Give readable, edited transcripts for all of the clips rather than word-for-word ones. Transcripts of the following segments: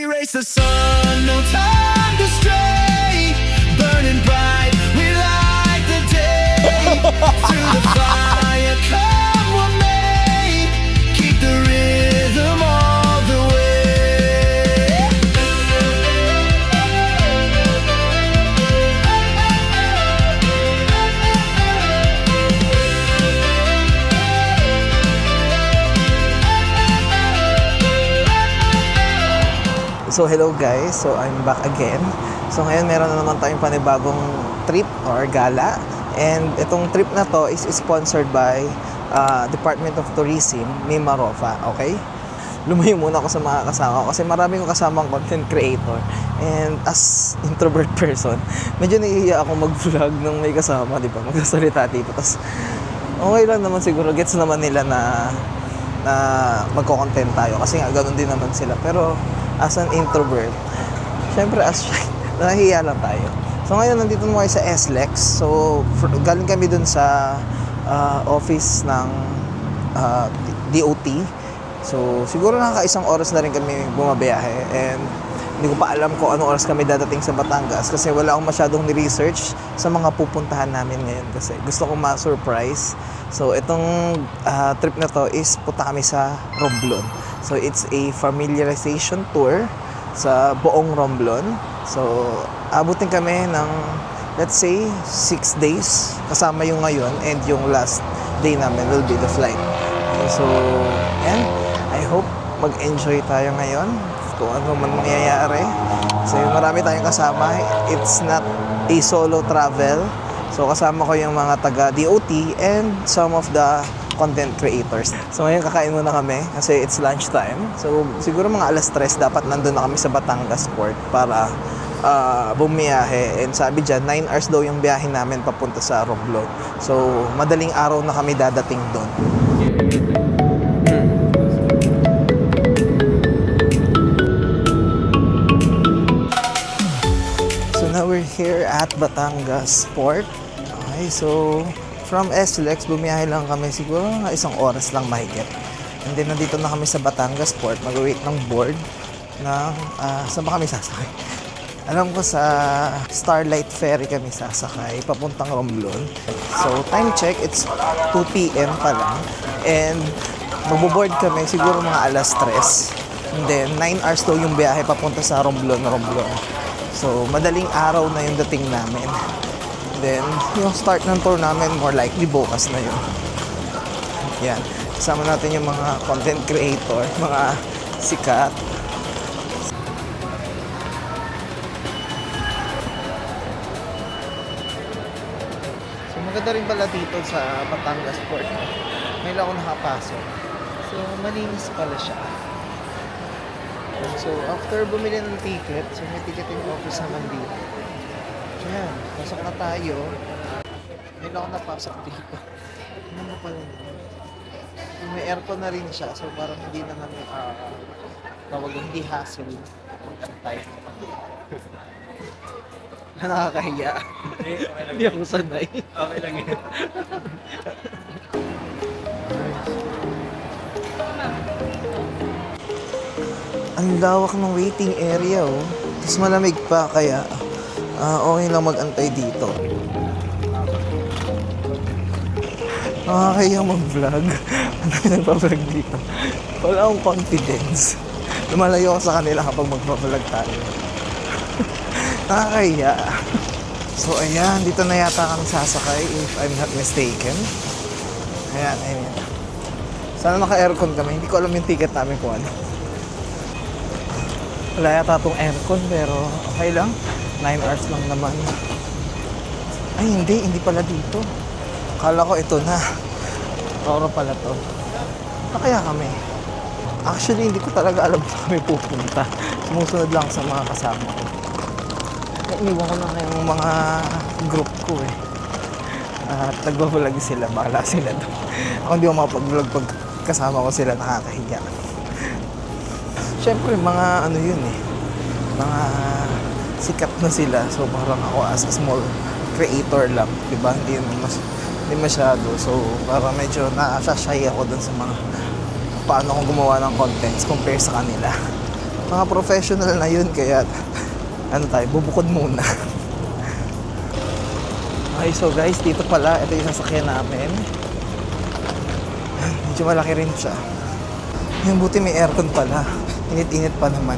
we race the sun, no time to stray. Burning bright, we light the day. Through the fire, come what may. Keep the rhythm all the way. So hello guys, so I'm back again. So ngayon meron na naman tayong panibagong trip or gala. And itong trip na to is sponsored by Department of Tourism, Mimaropa, okay? Lumayo muna ako sa mga kasama ko kasi marami kong kasamang content creator. And as introvert person, medyo naiiya ako mag-vlog ng may kasama, di ba? Magsasalita tipo. Tapos okay lang naman siguro, gets naman nila na magko-content tayo kasi nga ganun din naman sila. Pero as an introvert, syempre nahihiya lang tayo. So ngayon nandito naman kayo sa SLEX. So galing kami dun sa office ng DOT. So siguro nakaka-isang oras na rin kami bumabiyahe. And hindi ko pa alam kung anong oras kami dadating sa Batangas kasi wala akong masyadong ni-research sa mga pupuntahan namin ngayon kasi gusto kong ma-surprise. So itong trip na to is punta kami sa Romblon. So it's a familiarization tour sa buong Romblon. So abutin kami ng let's say 6 days kasama yung ngayon, and yung last day namin will be the flight. Okay, so and I hope mag-enjoy tayo ngayon kung ano man mangyayari. So marami tayong kasama. It's not a solo travel. So kasama ko yung mga taga DOT and some of the content creators. So ngayon kakain muna kami kasi it's lunchtime. So siguro mga alas 3 dapat nandun na kami sa Batangas Port para bumiyahe. And sabi dyan, 9 hours daw yung biyahe namin papunta sa Romblon. So madaling araw na kami dadating doon. So now we're here at Batangas Port. Okay, so from SLEX, bumiyahe lang kami siguro nga isang oras lang mahigit. And then nandito na kami sa Batangas Port, mag-wait ng board na saan ba kami sasakay? Alam ko sa Starlight Ferry kami sasakay, papuntang Romblon. So time check, it's 2 PM pa lang. And magbo-board kami siguro mga alas 3. And then 9 hours daw yung biyahe papunta sa Romblon. So madaling araw na yung dating namin. Then, yung start ng tour namin, more likely bukas na yun. Yan. Kasama natin yung mga content creator, mga sikat. So, maganda rin pala dito sa Batangas Port. May lang ako nakapasok. So, malinis pala siya. So, after bumili ng ticket, so may ticketing office naman dito. Ayan, pasok na tayo. May lang ako napasok dito. Ano pala yun? May aircon na rin siya, so parang hindi naman tawag hindi hassle mag-antay. Nakakahiya. Hindi ako sanay. Okay lang yun. Ang lawak ng waiting area, oh. Tapos malamig pa, kaya okay lang mag-antay dito. Nakakaya mag-vlog. Ano yung nagpa-vlog dito? Wala akong confidence. Lumalayo ako sa kanila kapag magpa-vlog tayo. Nakakaya. So ayan, dito na yata kami sasakay if I'm not mistaken. Ayan. Sana naka-aircon kami. Hindi ko alam yung ticket namin kung ano. Wala yata itong aircon pero okay lang. 9 hours lang naman. Ay, hindi pala dito. Akala ko ito na. Roro pala to. Na kaya kami? Actually, hindi ko talaga alam na kami pupunta. Sumusunod lang sa mga kasama ko. Iniwan ko na yung mga group ko eh. At nagbablog sila. Bahala sila doon. Ako hindi ko makapag-vlog pag kasama ko sila. Nakakahiya. Siyempre, mga ano yun eh. Mga sikat na sila. So parang ako as a small creator lang, diba? Hindi masyado. So parang medyo na-shy ako dun sa mga paano akong gumawa ng contents compare sa kanila. Mga professional na yun, kaya ano tayo, bubukod muna. Okay, so guys, dito pala, ito yung sasakyan namin. Medyo malaki rin siya. Yung buti may aircon pala. Init-init pa naman.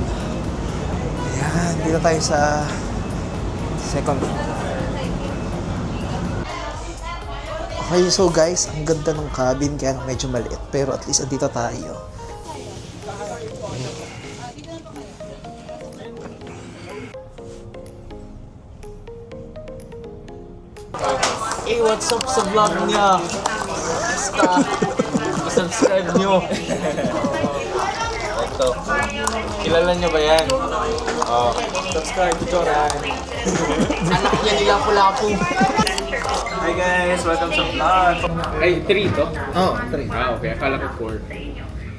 Ayan, dito tayo sa second floor. Okay, so guys, ang ganda ng cabin, kaya medyo maliit. Pero at least andito tayo. Hey, what's up sa vlog niya? Basta, subscribe nyo. Ito. Kilala nyo ba yan? Oh, subscribe to Joran. Anak niya nila Pulapu. Hi guys, welcome sa vlog. Ay, 3 to? Oo, 3. Ah, okay. Akala ko 4.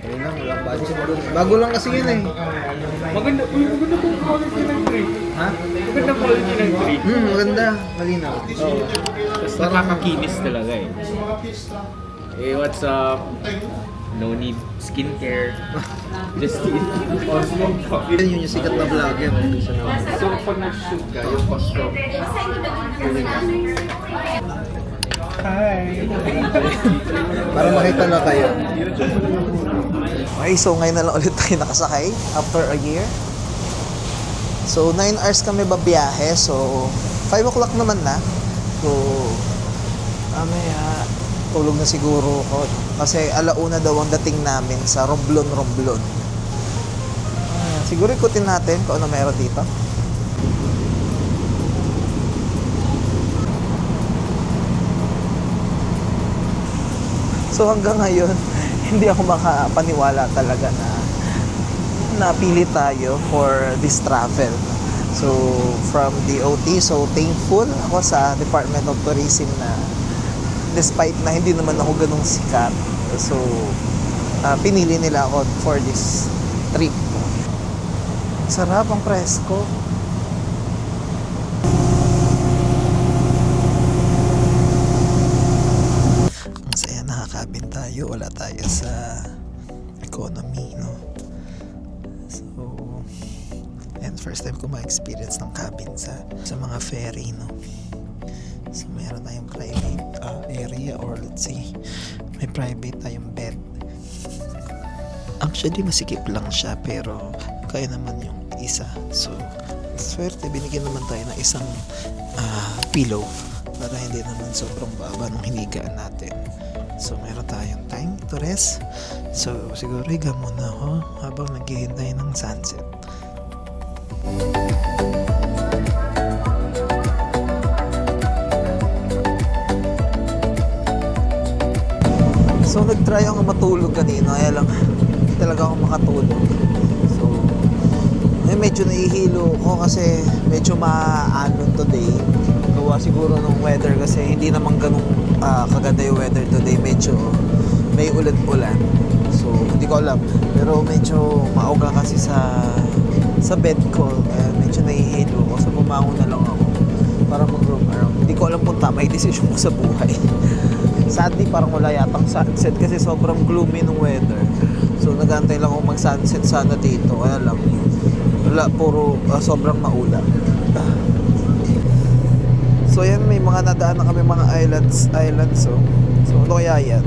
Ayun lang, walang budget. Bago lang kasi yun eh. Maganda pong quality ng 3. Ha? Maganda quality ng 3. Maganda. Malinaw. Oo. Tapos nakakakinis talaga eh. Hey, what's up? No need skincare. Just eat or smoke coffee. Yun yung sikat na vlogger. So, pag nag-shoot ka, yung costume. Hi! Para makita na kayo. Okay, so ngayon na lang ulit tayo nakasakay after a year. So 9 hours kami babiyahe. So 5 o'clock naman na. So mamaya tulog na siguro ako. Kasi alauna daw ang dating namin sa Romblon. Siguro ikutin natin kung ano meron dito. So hanggang ngayon, hindi ako makapaniwala talaga na napili tayo for this travel. So from DOT, so thankful ako sa Department of Tourism na despite na hindi naman ako ganung sikat, so pinili nila ako for this trip. Sarap ang presko. Nakakabin tayo, wala tayo sa economy, no? So, and first time ko ma-experience ng cabin sa mga ferry, no? So, meron tayong private area, or let's say, may private tayong bed. Actually, masikip lang siya, pero kaya naman yung isa. So, swerte, binigyan naman tayo ng isang pillow para hindi naman sobrang baba nung hinigaan natin. So, meron tayong time to rest. So, siguro higa muna ako habang naghihintay ng sunset. So, nag-try ako matulog kanina. Kaya lang, hindi talaga ako makatulog. So, medyo nahihilo ko kasi medyo maalon today. Gawa siguro ng weather kasi hindi naman ganun kaganda yung weather today. Medyo may ulan-ulan. So, hindi ko alam. Pero medyo mauga kasi sa bed ko. Kaya medyo nahihilo ko. So, bumangon na lang ako para mag-roam around. Hindi ko alam kung tama yung decision ko sa buhay. Sadly, parang wala yatang sunset kasi sobrang gloomy ng weather. So, nag-aantay lang ako mag-sunset sana dito. Kaya lang, wala, puro sobrang maulap. So yan, may mga nadaan na kami mga islands. So ano kaya yan?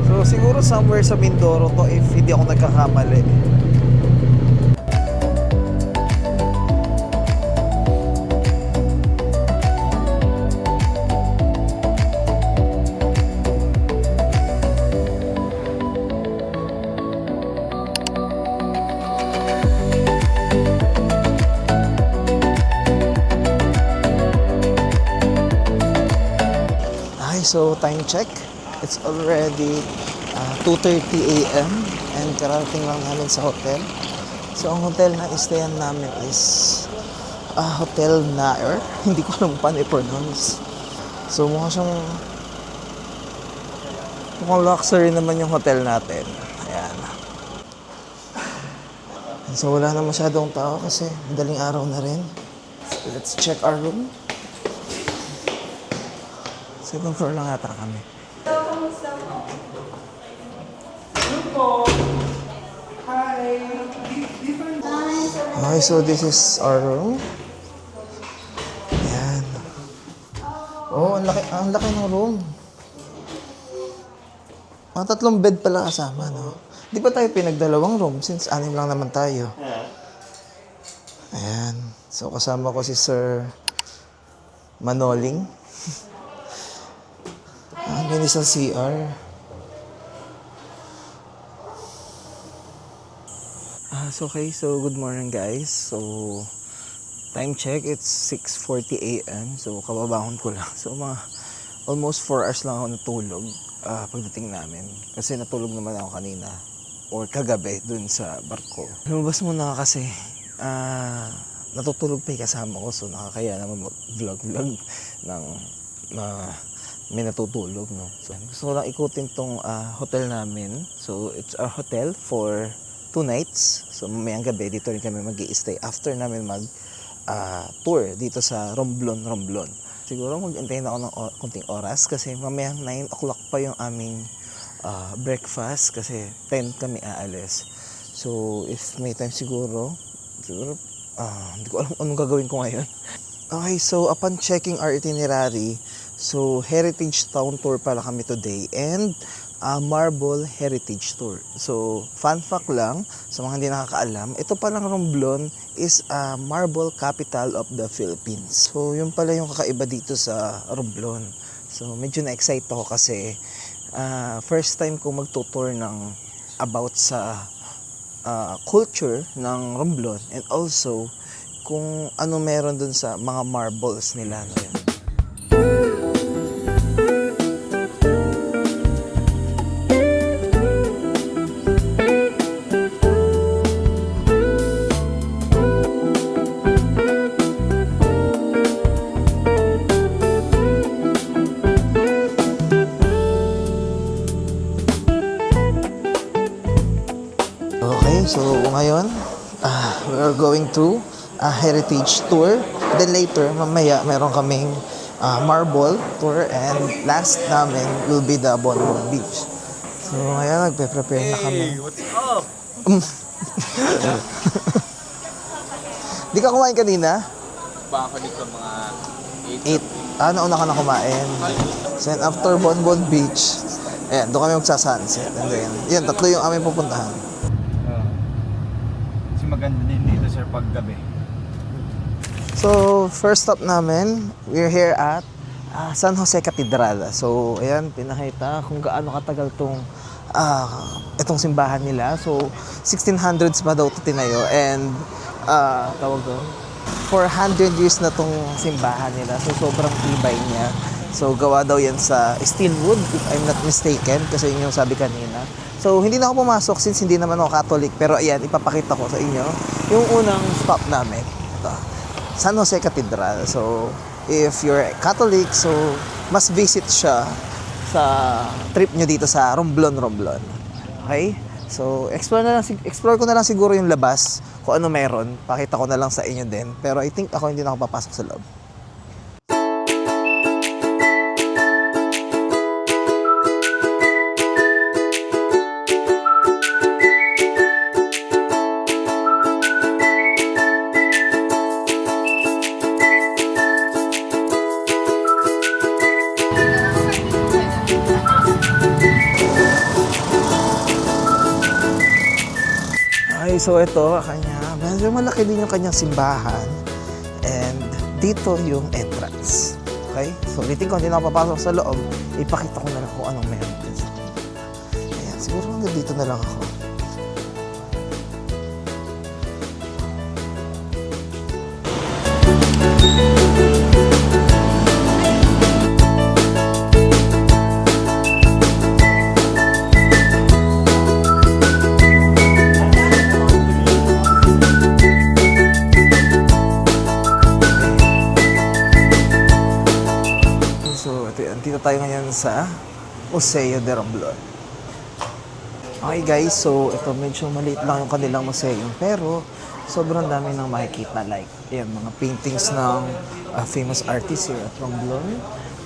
So siguro somewhere sa Mindoro to if hindi ako nagkakamali. So time check, it's already 2:30 a.m. and karating lang namin sa hotel. So ang hotel na istayan namin is Hotel Nair. Hindi ko alam paano i-pronounce. So mukhang luxury naman yung hotel natin. Ayan. So wala na masyadong tao kasi madaling araw na rin. So, let's check our room. Second floor lang ata kami. Hello po. Hi. Okay, so this is our room. Ayan. Oh, ang laki ng room. Mga 3 bed pala kasama, no? Di ba tayo pinagdalawang room since 6 lang naman tayo? Ayan. So, kasama ko si Sir Manoling. Ang linis ng CR. So okay, so good morning guys. So, time check, it's 6:40 a.m. So, kababahon ko lang. So, mga almost 4 hours lang ako natulog pagdating namin. Kasi natulog naman ako kanina or kagabi dun sa barko. Lumabas muna kasi natutulog pa yung kasama ko. So, nakakaya naman mag-vlog ng may natutulog, no? So, gusto ko lang ikutin tong hotel namin. So, it's our hotel for 2 nights. So, mamayang gabi, dito rin kami mag-i-stay after namin tour dito sa Romblon. Siguro mag-antayin ako ng konting oras kasi mamayang 9 o'clock pa yung aming breakfast kasi 10 kami aalis. So, if may time siguro, hindi ko alam anong gagawin ko ngayon. Okay, so upon checking our itinerary, so Heritage Town Tour pala kami today and Marble Heritage Tour. So, fun fact lang, sa mga hindi nakakaalam, ito palang Romblon is marble capital of the Philippines. So, yun pala yung kakaiba dito sa Romblon. So, medyo na-excite ako kasi first time ko magtutour ng about sa culture ng Romblon and also kung ano meron dun sa mga marbles nila. Ayan. Okay, so ngayon, we are going to a heritage tour. Then later, mamaya, meron kaming marble tour and last namin will be the Bonbon Beach. So ngayon, nagpe-prepare na kami. Hey, what's up? Di ka kumain kanina? Baka dito mga 8. Nauna ka na kumain. So and after Bonbon Beach, ayan, doon kami magsa-sunset. And then, yun, 3 yung aming pupuntahan. Kasi maganda din dito sir paggabi. So, first stop namin, we're here at San Jose Cathedral. So, ayan, pinakita kung gaano katagal itong simbahan nila. So, 1600s pa daw ito tinayo and tawag doon, 400 years na tong simbahan nila. So, sobrang tibay niya. So, gawa daw yan sa steel wood, if I'm not mistaken, kasi yun yung sabi kanina. So, hindi na ako pumasok since hindi naman ako Catholic. Pero ayan, ipapakita ko sa inyo yung unang stop namin. Ito, San Jose Cathedral. So, if you're Catholic, so must visit siya sa trip nyo dito sa Romblon. Okay? So, explore ko na lang siguro yung labas, kung ano meron. Pakita ko na lang sa inyo din. Pero I think ako hindi na ako papasok sa loob. So ito, medyo malaki din yung kanyang simbahan and dito yung entrance. Okay? So ulitin ko, hindi na ako papasok sa loob, ipakita ko na lang kung anong meron dito. Ayan, siguro hanggang dito na lang ako. Dito tayo ngayon sa Museo de Romblon. Okay guys, so ito medyo maliit lang yung kanilang museo pero sobrang dami nang makikita like yan, mga paintings ng famous artists here at Romblon.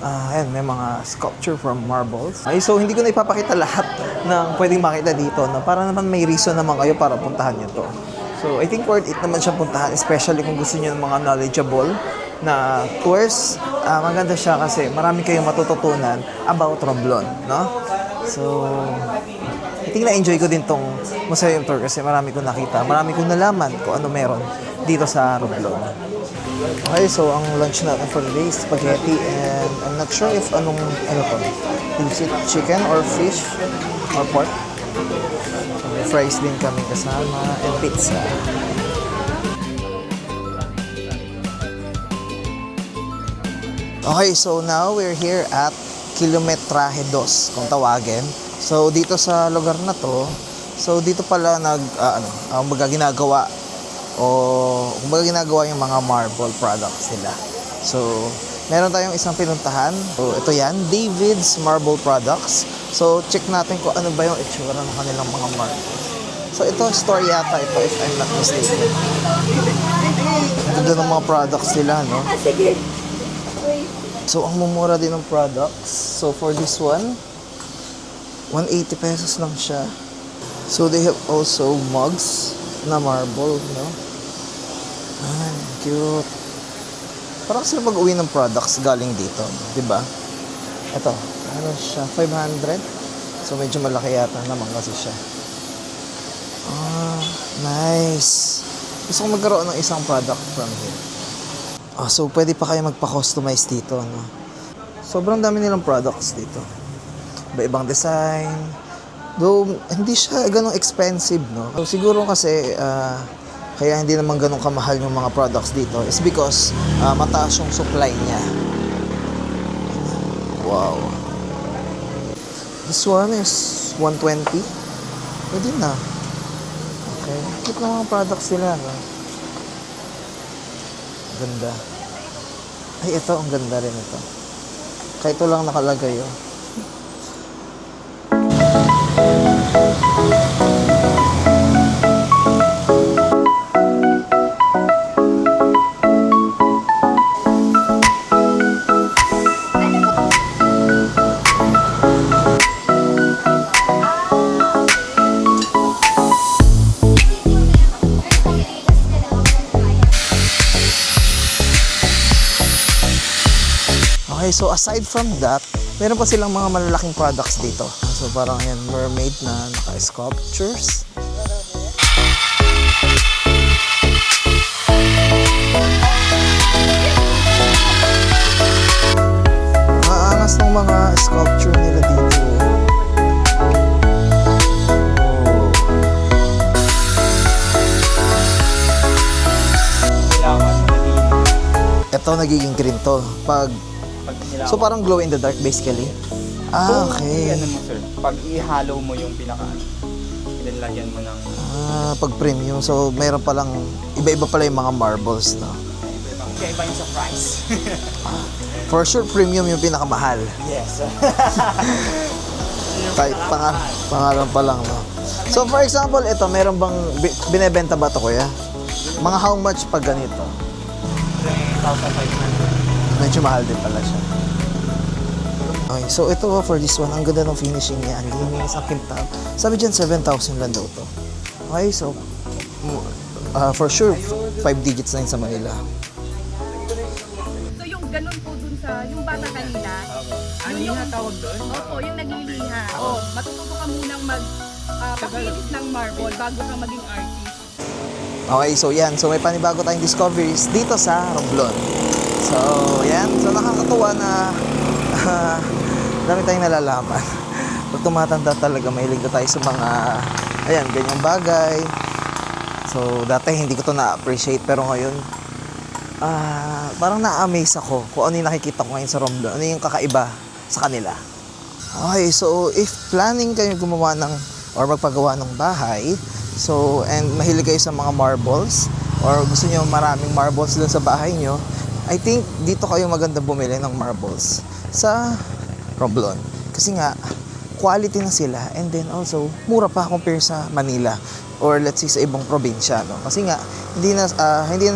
Ayan, may mga sculpture from marbles. Okay, so hindi ko na ipapakita lahat ng pwedeng makita dito, no? Para naman may reason naman kayo para puntahan nyo to. So, I think worth it naman siyang puntahan, especially kung gusto niyo ng mga knowledgeable na tours. Maganda siya kasi marami kayong matututunan about Romblon, no? So, I think na-enjoy ko din tong museum tour kasi marami kong nakita, marami kong nalaman kung ano meron dito sa Romblon. Okay, so ang lunch natin for today is spaghetti and I'm not sure if ano to. Is it chicken or fish or pork? So, may fries din kami kasama and pizza. Okay, so now we're here at Kilometrahe 2 kung tawagin. So dito sa lugar na to, so dito pala kumbaga ginagawa yung mga marble products nila. So meron tayong isang pinuntahan. So ito yan, David's Marble Products. So check natin kung ano ba yung itsura ng kanilang mga marbles. So ito, store yata ito if I'm not mistaken. Ito din ang mga products nila, no? So ang mumura din ng products. So for this one, 180 pesos lang siya. So they have also mugs na marble, no? Cute. Parang sila mag-uwi ng products galing dito, di ba? Ito, ano siya, 500? So medyo malaki yata naman kasi siya. Nice. Gusto kong magkaroon ng isang product from here. So pwede pa kayo magpa-customize dito, no? Sobrang dami nilang products dito. Iba-ibang design. Though, hindi siya ganong expensive, no? So, siguro kasi, kaya hindi naman ganong kamahal yung mga products dito is because mataas yung supply niya. Wow. This one is 120. Pwede na. Okay. Cute na mga products nila, no? Ganda. Ay, ito. Ang ganda rin ito. Kahit ito lang nakalagay, oh. Okay, so aside from that, meron pa silang mga malalaking products dito. So parang yan, mermaid na naka-sculptures. Maangas ng mga sculpture nila dito. Ito nagiging green to. So parang glow in the dark basically. Okay. Ano mo, sir? Pag ihalo mo yung lagyan mo ng... Pag premium. So mayroon palang, iba-iba pala yung mga marbles, no? Iba yung sa price. For sure, premium yung pinakamahal. Yes. Kahit pangalan pa lang, no? So for example, ito, meron bang binebenta ba ito, kuya? Mga how much pag ganito? 1,500. Medyo mahal din pala siya. Okay, so ito for this one, ang ganda ng finishing niya. Ang linis, ang kintab. Sabi dyan, 7,000 lang daw to. Okay, so for sure, 5 digits na yun sa Manila. So yung ganun po dun sa, yung bata kanina. Yung tawag doon? Opo, yung nagliliha. Matututo ka munang pakilis ng marble bago ka maging artist. Okay, so yan. So may panibago tayong discoveries dito sa Romblon. So, yan. So nakakatuwa na dami tayong nalalaman. Pag tumatanda talaga, mahilig na tayo sa mga, ayan, ganyang bagay. So, dati hindi ko to na-appreciate, pero ngayon, parang na-amaze ako kung ano yung nakikita ko ngayon sa Romblon. Ano yung kakaiba sa kanila. Okay, so if planning kayo gumawa ng, or magpagawa ng bahay, so, and mahilig kayo sa mga marbles, or gusto nyo maraming marbles dun sa bahay nyo, I think dito kayo maganda bumili ng marbles sa Romblon. Kasi nga, quality na sila, and then also, mura pa compare sa Manila or let's say sa ibang probinsya, no? Kasi nga, hindi na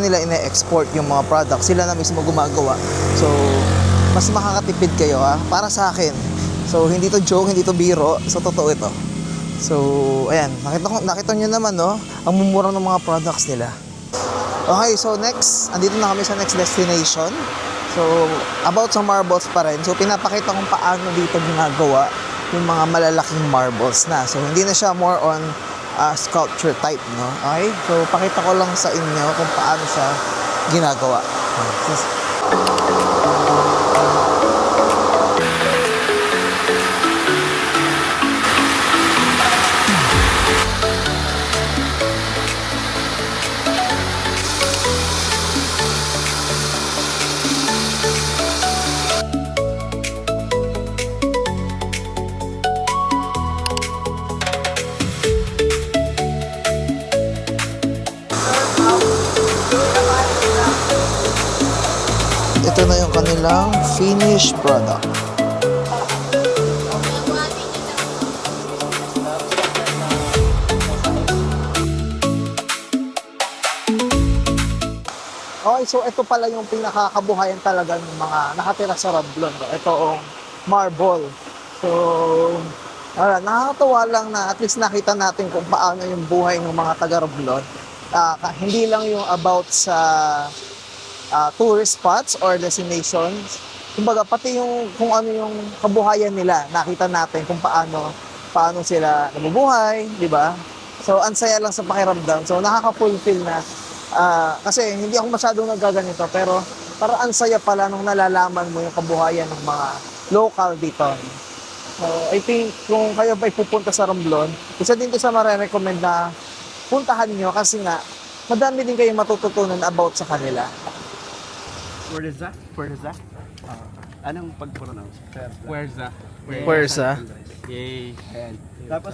nila ina-export yung mga products, sila na mismo gumagawa. So, mas makakatipid kayo ha, para sa akin. So hindi to joke, hindi to biro, so totoo ito. So ayan, nakita nyo naman no, ang mumura ng mga products nila. Okay, so next, andito na kami sa next destination. So about sa marbles pa rin. So pinapakita kung paano dito ginagawa yung mga malalaking marbles na. So hindi na siya more on sculpture type, no? Okay? So pakita ko lang sa inyo kung paano siya ginagawa. Ito na yung kanilang finished product. Okay, so ito pala yung pinakakabuhayan talaga ng mga nakatira sa Romblon. Ito ang marble. So, nakakatawa lang na at least nakita natin kung paano yung buhay ng mga taga Romblon. Hindi lang yung about sa tourist spots or destinations. Kumbaga, pati yung kung ano yung kabuhayan nila, nakita natin kung paano sila nabubuhay, di ba? So, ang saya lang sa pakiramdam. So, nakaka-fulfill na. Kasi hindi ako masyadong nagaganito, pero para ang saya pala nung nalalaman mo yung kabuhayan ng mga local dito. So, I think kung kayo ba'y pupunta sa Romblon, isa din ito sa marirecommend na puntahan nyo kasi nga, madami din kayong matututunan about sa kanila. Where is that? Anong pag-pronounce? Puwersa. Puwersa. Yay. Ayan. Tapos,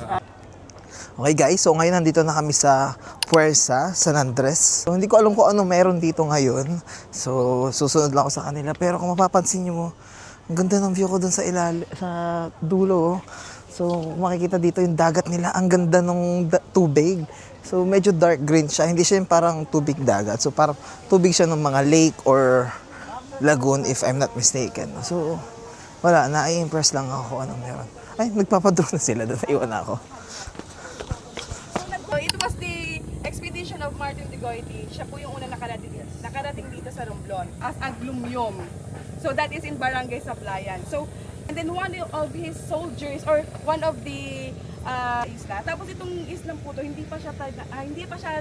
Okay guys, so ngayon nandito na kami sa Puwersa, San Andres. So hindi ko alam kung ano meron dito ngayon. So susunod lang ako sa kanila. Pero kung mapapansin nyo mo, ang ganda ng view ko dun sa dulo. Oh. So makikita dito yung dagat nila. Ang ganda ng tubig. So medyo dark green siya. Hindi siya yung parang tubig dagat. So parang tubig siya ng mga lake or lagoon if I'm not mistaken. So wala, na-impress lang ako kung anong meron. Ay, nagpapadrone na sila doon. Naiwan na ako. So, it was the expedition of Martin de Goiti. Siya po yung unang nakarating dito sa Romblon as Aglumyom. So that is in Barangay Sablayan. So, and then one of his soldiers or one of the isla. Tapos itong islang po to, hindi pa siya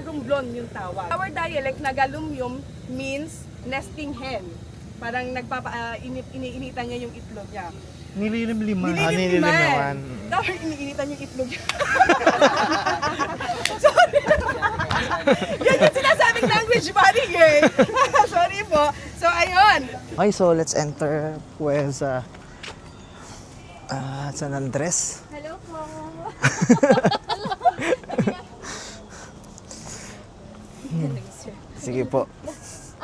Romblon yung tawag. Our dialect na Galumyom means nesting hen. Parang iniinitan niya yung itlog niya. Nililimliman. Nililiman. Tapos iniinitan yung itlog niya. Sorry. Yan yung sinasabing language barrier. Sorry po. So, ayun. Okay, so let's enter Puwersa San Andres. Hello po. Sige po.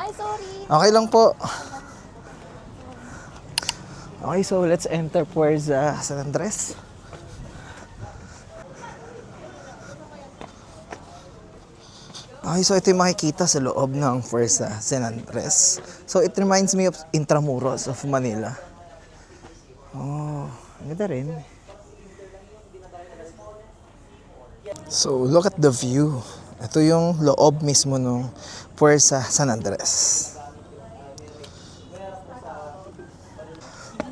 Ay, sorry. Okay lang po. Okay, so let's enter Puwersa San Andres. Okay, so ito yung makikita sa loob ng Puwersa San Andres. So it reminds me of Intramuros of Manila. Oh, ang ganda rin. So look at the view. Ito yung loob mismo ng Puwersa San Andres.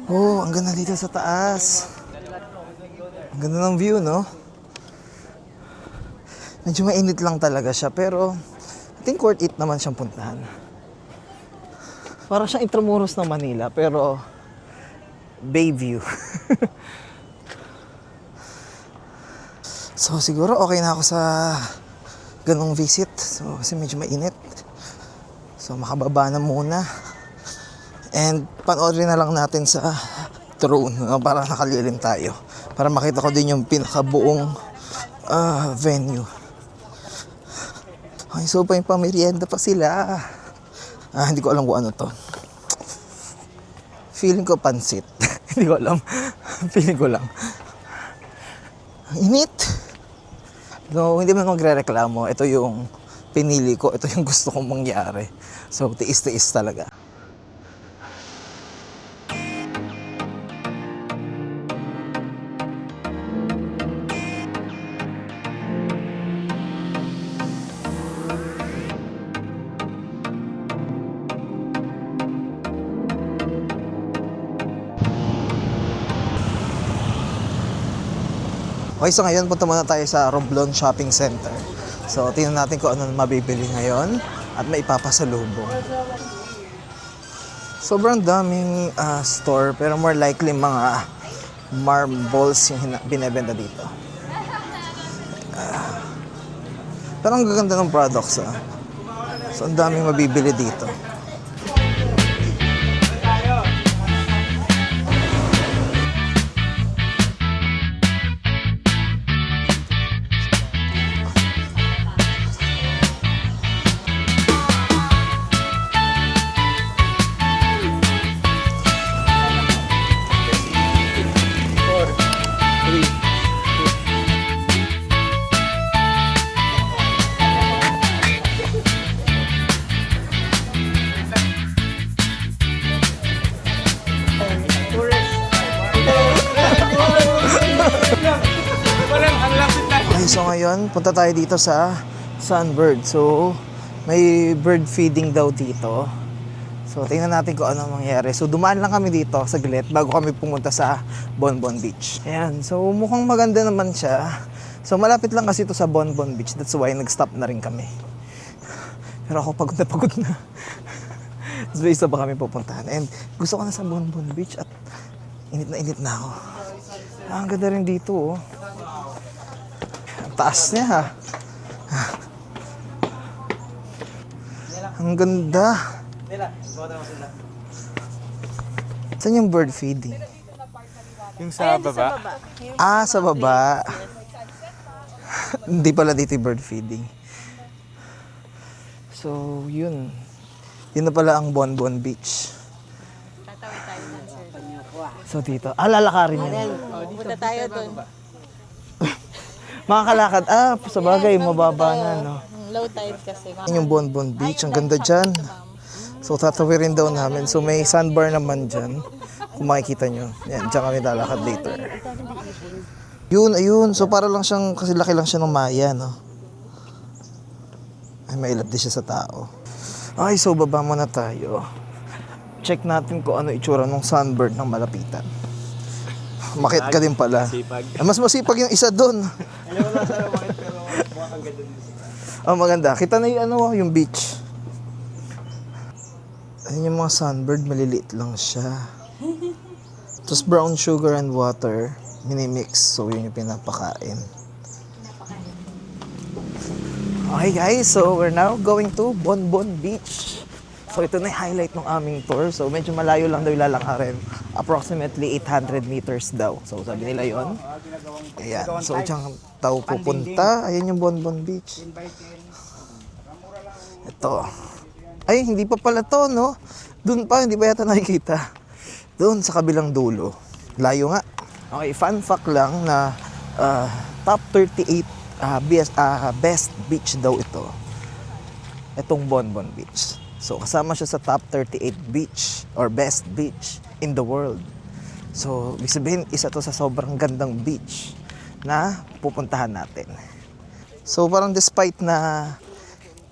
Oh, ang ganda dito sa taas. Ang ganda ng view, no? Medyo mainit lang talaga siya, pero I think worth it naman siyang puntahan. Para siyang Intramuros ng Manila, pero Bayview. So, siguro okay na ako sa ganong visit. So, kasi medyo mainit. So, makababa na muna. And panoorin na lang natin sa drone para nakalilim tayo. Para makita ko din yung pinakabuong venue. Ay, so pa yung pamerienda pa sila. Hindi ko alam kung ano to. Feeling ko pansit. Hindi ko alam. Feeling ko lang. Ang init. No, hindi man magre-reklamo. Ito yung pinili ko. Ito yung gusto kong mangyari. So, tiis-tiis talaga. Okay, so ngayon punta muna tayo sa Romblon Shopping Center. So, tingnan natin kung ano mabibili ngayon at may ipapasalubong. Sobrang daming store pero more likely mga marbles yung binebenta dito. Pero ang gaganda ng products So, ang daming mabibili dito. Okay, so ngayon, punta tayo dito sa Sunbird. So, may bird feeding daw dito. So, tingnan natin kung ano mangyayari. So, dumaan lang kami dito saglit bago kami pumunta sa Bonbon Beach. Ayan, so mukhang maganda naman siya. So, malapit lang kasi ito sa Bonbon Beach. That's why nag-stop na rin kami. Pero ako pagod na pagod na. So, isa pa kami pupuntahan. And gusto ko na sa Bonbon Beach at init na ako. Ang ganda rin dito, oh. Ang taas niya, ha. Ang ganda. Saan yung bird feeding? Yung sa baba. Ah, sa baba. Hindi pala dito yung bird feeding. So, yun. Yun na pala ang Bonbon Beach. Tatawid tayo dun, sir. So, dito. Ah, lalakarin yun. Punta tayo dun. Makakalakad. Ah, sa bagay, mababa na, no? Low tide kasi. Yun yung Bonbon Beach. Ang ganda dyan. So, tatawirin daw namin. So, may sandbar naman dyan. Kung makikita nyo. Yan, dyan kami lalakad later. Yun, ayun. So, para lang siyang, kasi laki lang siya ng Maya, no? Ay, mailap din siya sa tao. Ay, so, baba muna tayo. Check natin kung ano itsura ng sunbird ng malapitan. Makit ka din pala. Sipag. Ah, mas masipag yung isa doon. Oh, maganda. Kita na yung ano, yung beach. Ayun yung mga sunbird, maliliit lang siya. Tapos brown sugar and water, minimix. So, yun yung pinapakain. Okay guys, so we're now going to Bonbon Beach. So, ito na yung highlight ng aming tour. So, medyo malayo lang daw yung lalakarin. Approximately 800 meters daw. So, sabi nila yon. Ayan. So, dyan tao pupunta. Ayan yung Bonbon Beach. Ito. Ay, hindi pa pala to, no? Doon pa, hindi pa yata nakikita. Doon sa kabilang dulo. Layo nga. Okay, fun fact lang na top 38 best beach daw ito. Itong Bonbon Beach. So, kasama siya sa top 38 beach or best beach in the world. So, ibig sabihin, isa to sa sobrang gandang beach na pupuntahan natin. So, parang despite na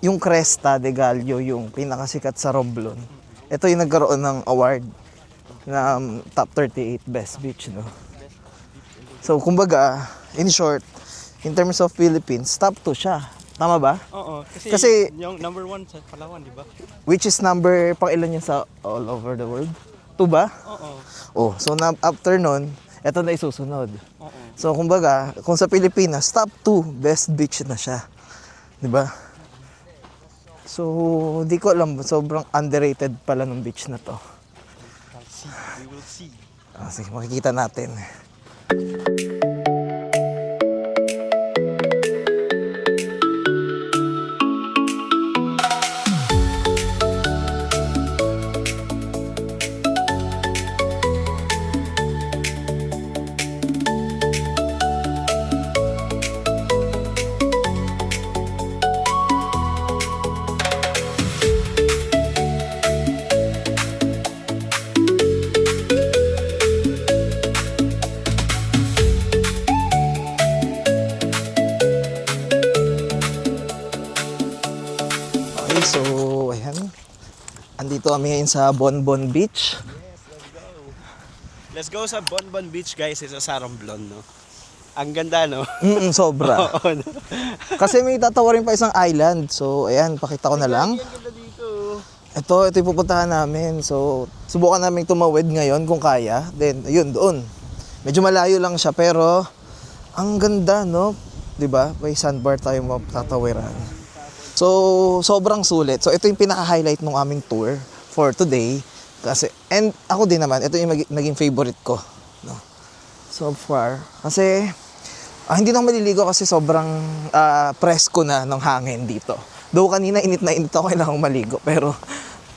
yung Cresta de Gallo, yung pinakasikat sa Romblon, ito yung nagkaroon ng award na top 38 best beach, no? So, kumbaga, in short, in terms of Philippines, top 2 siya. Tama ba? Oo, Kasi- yung number 1 sa Palawan, di ba? Which is number, pang ilan yun sa all over the world? 2 ba? Oo. Oh, so after nun, eto na isusunod. Oo. So, kumbaga, kung sa Pilipinas, top 2 best beach na siya. Di ba? So, di ko alam, sobrang underrated pala ng beach na to. We will see. Sige, makikita natin. Okay, so, ayan. Andito kami ngayon sa Bonbon Beach. Let's go sa Bonbon Beach, guys. It's sa Romblon, no? Ang ganda, no? Sobra. Oo, no? Kasi may tatawarin pa isang island. So, ayan, pakita ko na lang. Ang ganda dito. Ito yung pupuntahan namin. So, subukan namin tumawid ngayon kung kaya. Then, ayun, doon. Medyo malayo lang siya, pero ang ganda, no? 'Di ba? May sandbar tayo matatawiran. So, sobrang sulit. So, ito yung pinaka-highlight ng aming tour for today. Kasi, and ako din naman, ito yung naging favorite ko. No? So far. Kasi, hindi na ako maliligo kasi sobrang presko na ng hangin dito. Though kanina init na init ako, kailangan maligo. Pero,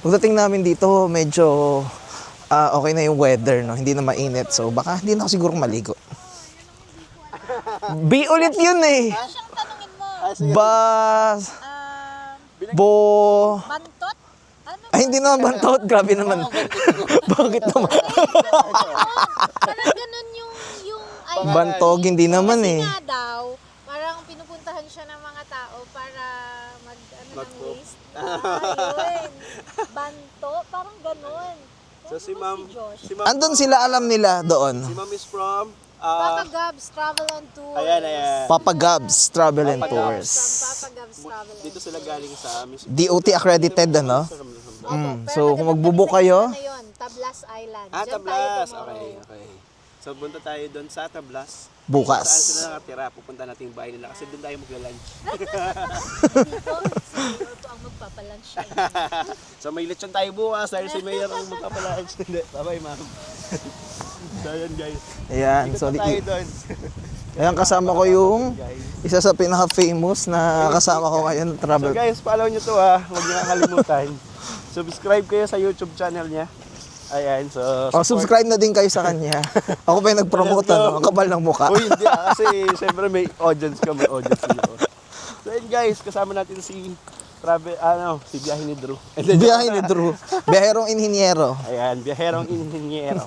pagdating namin dito, medyo okay na yung weather, no? Hindi na mainit. So, baka hindi na ako siguro maligo. B ulit yun eh. Siyang tanungin mo. Bas... Um, Bo... bantot? Ano? Ay, hindi naman bantot. Grabe naman. Bakit naman? Parang ganun yung idea. Bantog, hindi naman eh. Kasi nga daw, parang pinupuntahan siya ng mga tao para ng waste. Yun. Banto, parang ganun. So si ma'am, Josh. Andun sila, alam nila doon. Si ma'am is from... Papa Gabs Travel and Tours. ayan. Papa Gabs Travel and From Tours. Papa Gabs Travel and Dito sila galing sa Miss... DOT accredited, ano? Opo, So, kung pero magbubook maganda kayo? sa yun, Tablas Island. Ah, Diyan tayo Tablas. tomorrow. Okay. So, punta tayo doon sa Tablas. Bukas. Saan sila nakatira? Pupunta natin yung bahay nila kasi doon tayo magla-lunch. Dito, si Mayor po ang magpapalunch. So, may lechon tayo bukas dahil si Mayor ang magpapalunch. Hindi. Bye-bye, ma'am. So, ayan, guys. Ayan. So, Ikot na tayo doon. ayan, kasama ko yung isa sa pinaka-famous na kasama ko ngayon na So, travel. guys, follow nyo to ha. Huwag nyo kakalimutan. Subscribe kayo sa YouTube channel niya. Ayan, so... Oh, subscribe na din kayo sa kanya. Ako pa yung nag-promote, ano? Ang kapal ng mukha. Uy, hindi kasi syempre may audience ka, may audience nila. So yun guys, kasama natin si si Biyahe ni Drew. Biyahe ni Drew. Biyaherong inhinyero. Ayan, biyaherong inhinyero.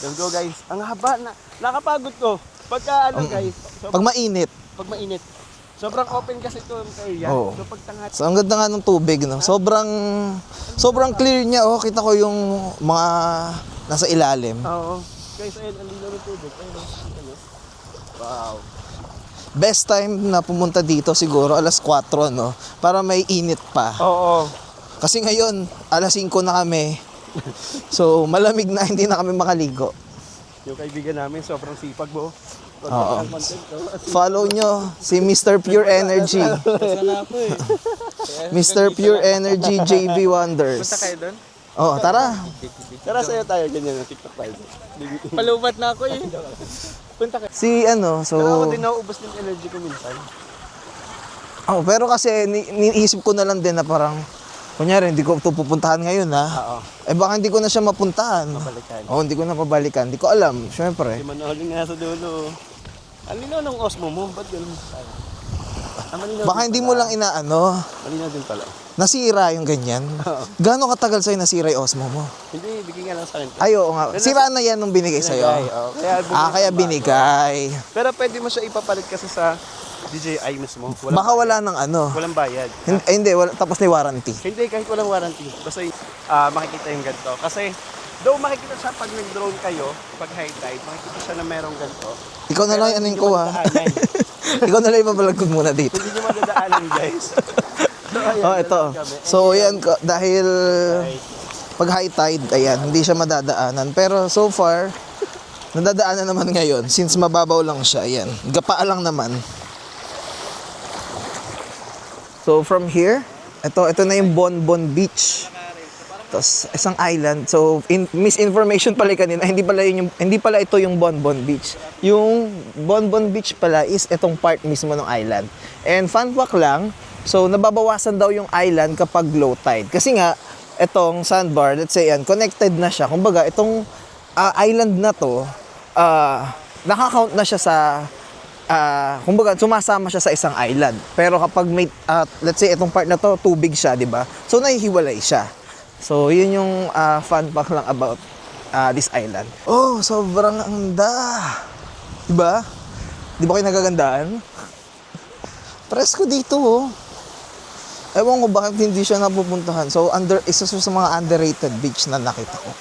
Let's go guys. Ang haba na, nakapagod ko. Pagka guys, Pag mainit. pag mainit. Sobrang open kasi ito ang area. Oo. So pag tanghali, So, ang ganda nga ng tubig, no? Sobrang clear niya, oh. Kita ko yung mga nasa ilalim. oo. Guys, ayun, ang linaw ng tubig. Ayun, ano? Wow. Best time na pumunta dito siguro alas 4, no? Para may init pa. Oo. Kasi ngayon, alas 5 na kami. So, malamig na, hindi na kami makaligo. Yung kaibigan namin, sobrang sipag mo. Oo. Follow nyo si Mr. Pure Energy. Mr. Pure Energy JV Wonders. Punta kayo doon? Oh, tara. Tara sa'yo tayo, ganyan, TikTok tayo. Palubat na ako eh. Punta kayo. Si ano, so... Pero ako din nauubos ng energy ko minsan. Oh, pero kasi niisip ko na lang din na parang kunyari hindi ko ito pupuntahan ngayon ha. Oo. Eh baka hindi ko na siya mapuntahan. Mabalikan. Oh, hindi ko na mabalikan. Hindi ko alam, Si syempre. Manoli nga sa dulo. Ang linaw ng Osmo mo, ba't ganun? Malinaw Baka din hindi pala. mo lang inaano. Malinaw din pala. Nasira yung ganyan. Gaano katagal sa'yo nasira yung Osmo mo? Hindi, bigyan nga lang sa akin. Ay, oo nga. Sira na yan nung binigay sa'yo. Oo. Kaya binigay. Pero pwede mo siya ipapalit kasi sa DJI mismo. Baka wala ng ano. Walang bayad. Hindi, wala, tapos na yung warranty. Hindi, kahit walang warranty. Basta makikita yung ganito. Kasi, though makikita siya pag nag-drone kayo, pag high tide, makikita siya na merong ganito. Ikaw na lang anin ko ha. Ikaw na lang ipabalag ko muna dito. Hindi nyo madadaanan, guys. So, ayan, Oh, ito. nandun kami. So, yan, dahil pag high tide, ayan, hindi siya madadaanan. Pero so far, nadadaanan naman ngayon since mababaw lang siya. Ayan, gapaa lang naman. So, from here, ito na yung Bonbon Beach. Tapos, isang island. So, misinformation pala kanina. Hindi pala ito yung Bonbon Beach. Yung Bonbon Beach pala is itong part mismo ng island. And fun fact lang, so, nababawasan daw yung island kapag low tide. Kasi nga, itong sandbar, let's say yan, connected na siya. Kumbaga, itong island na to, nakakount na siya sa, kumbaga, sumasama siya sa isang island. Pero kapag may, let's say, itong part na to, tubig siya, di ba? So, nahihiwalay siya. So, yun yung fun fact lang about this island. Oh, sobrang ganda. Di ba? Di ba kayo nagagandaan? Presko dito, oh. Ewan ko bakit hindi siya napupuntahan. So, isa sa mga underrated beach na nakita ko.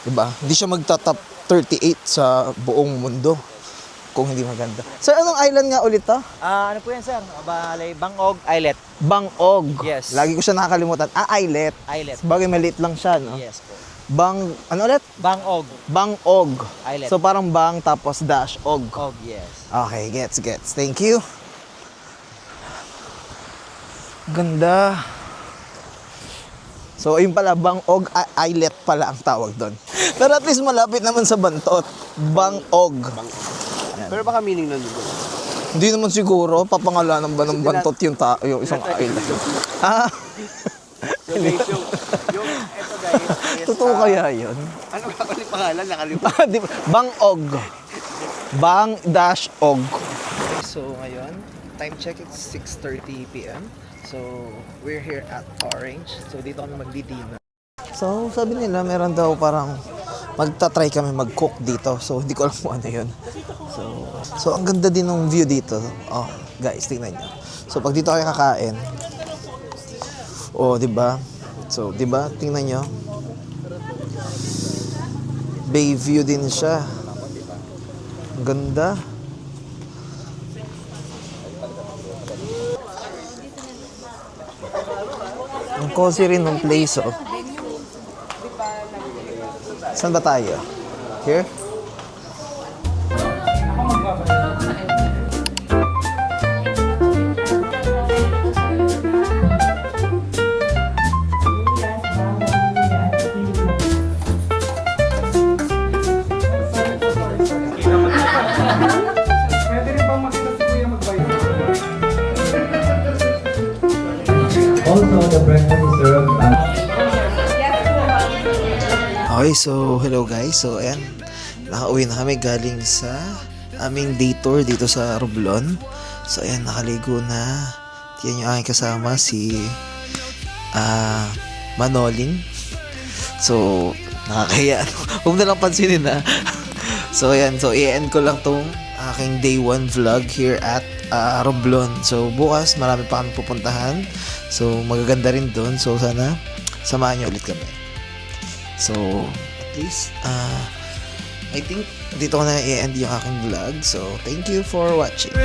Diba? Hindi siya magta-top 38 sa buong mundo. kung hindi maganda. Sir, anong island nga ulit to? Ano po yan, sir? Bale, Bangog Islet. Bangog. Yes. Lagi ko siya nakakalimutan. Islet. Islet. Bagay maliit lang siya, no? Yes po. Ano ulit? Bangog. Bangog. Islet. So parang bang tapos dash og. Og, yes. Okay, gets. Thank you. Ganda. So, ayun pala, Bangog Islet pala ang tawag doon. Pero at least malapit naman sa Bantot. Bangog. Pero baka meaning nun doon. Hindi naman siguro, papangalanan ba ng Bantot yung isang island? Ah, So guys, yung eto guys is, totoo kaya yun? ano ba ulit pangalan? Nakalimutan. Di ba? Bangog. Bang-og. So, ngayon, time check, it's 6:30 p.m. So, we're here at Orange. So, dito kami magdi-dinner. So, sabi nila, meron daw parang magta-try kami mag-cook dito. So, hindi ko alam kung ano yun. So ang ganda din ng view dito. Oh, guys, tingnan nyo. So, pag dito kayo kakain, oh, di ba? So, di ba? Tingnan nyo. Bay view din siya. Ang ganda. Ang cozy rin ng place, oh. Saan ba tayo? Here? Also, the breakfast is served at Okay, so hello guys. So ayan, nakauwi na kami galing sa aming day tour dito sa Romblon. So ayan, nakaligo na. Yan yung aking kasama, si Manoling. So, nakakaya. Huwag na lang pansinin na. So ayan, so i-end ko lang tong aking day 1 vlog here at Romblon. So bukas marami pa kami pupuntahan. So magaganda rin doon. So sana samahan niyo ulit kami. So, at least, I think dito ko na i-end yung aking vlog. So, thank you for watching.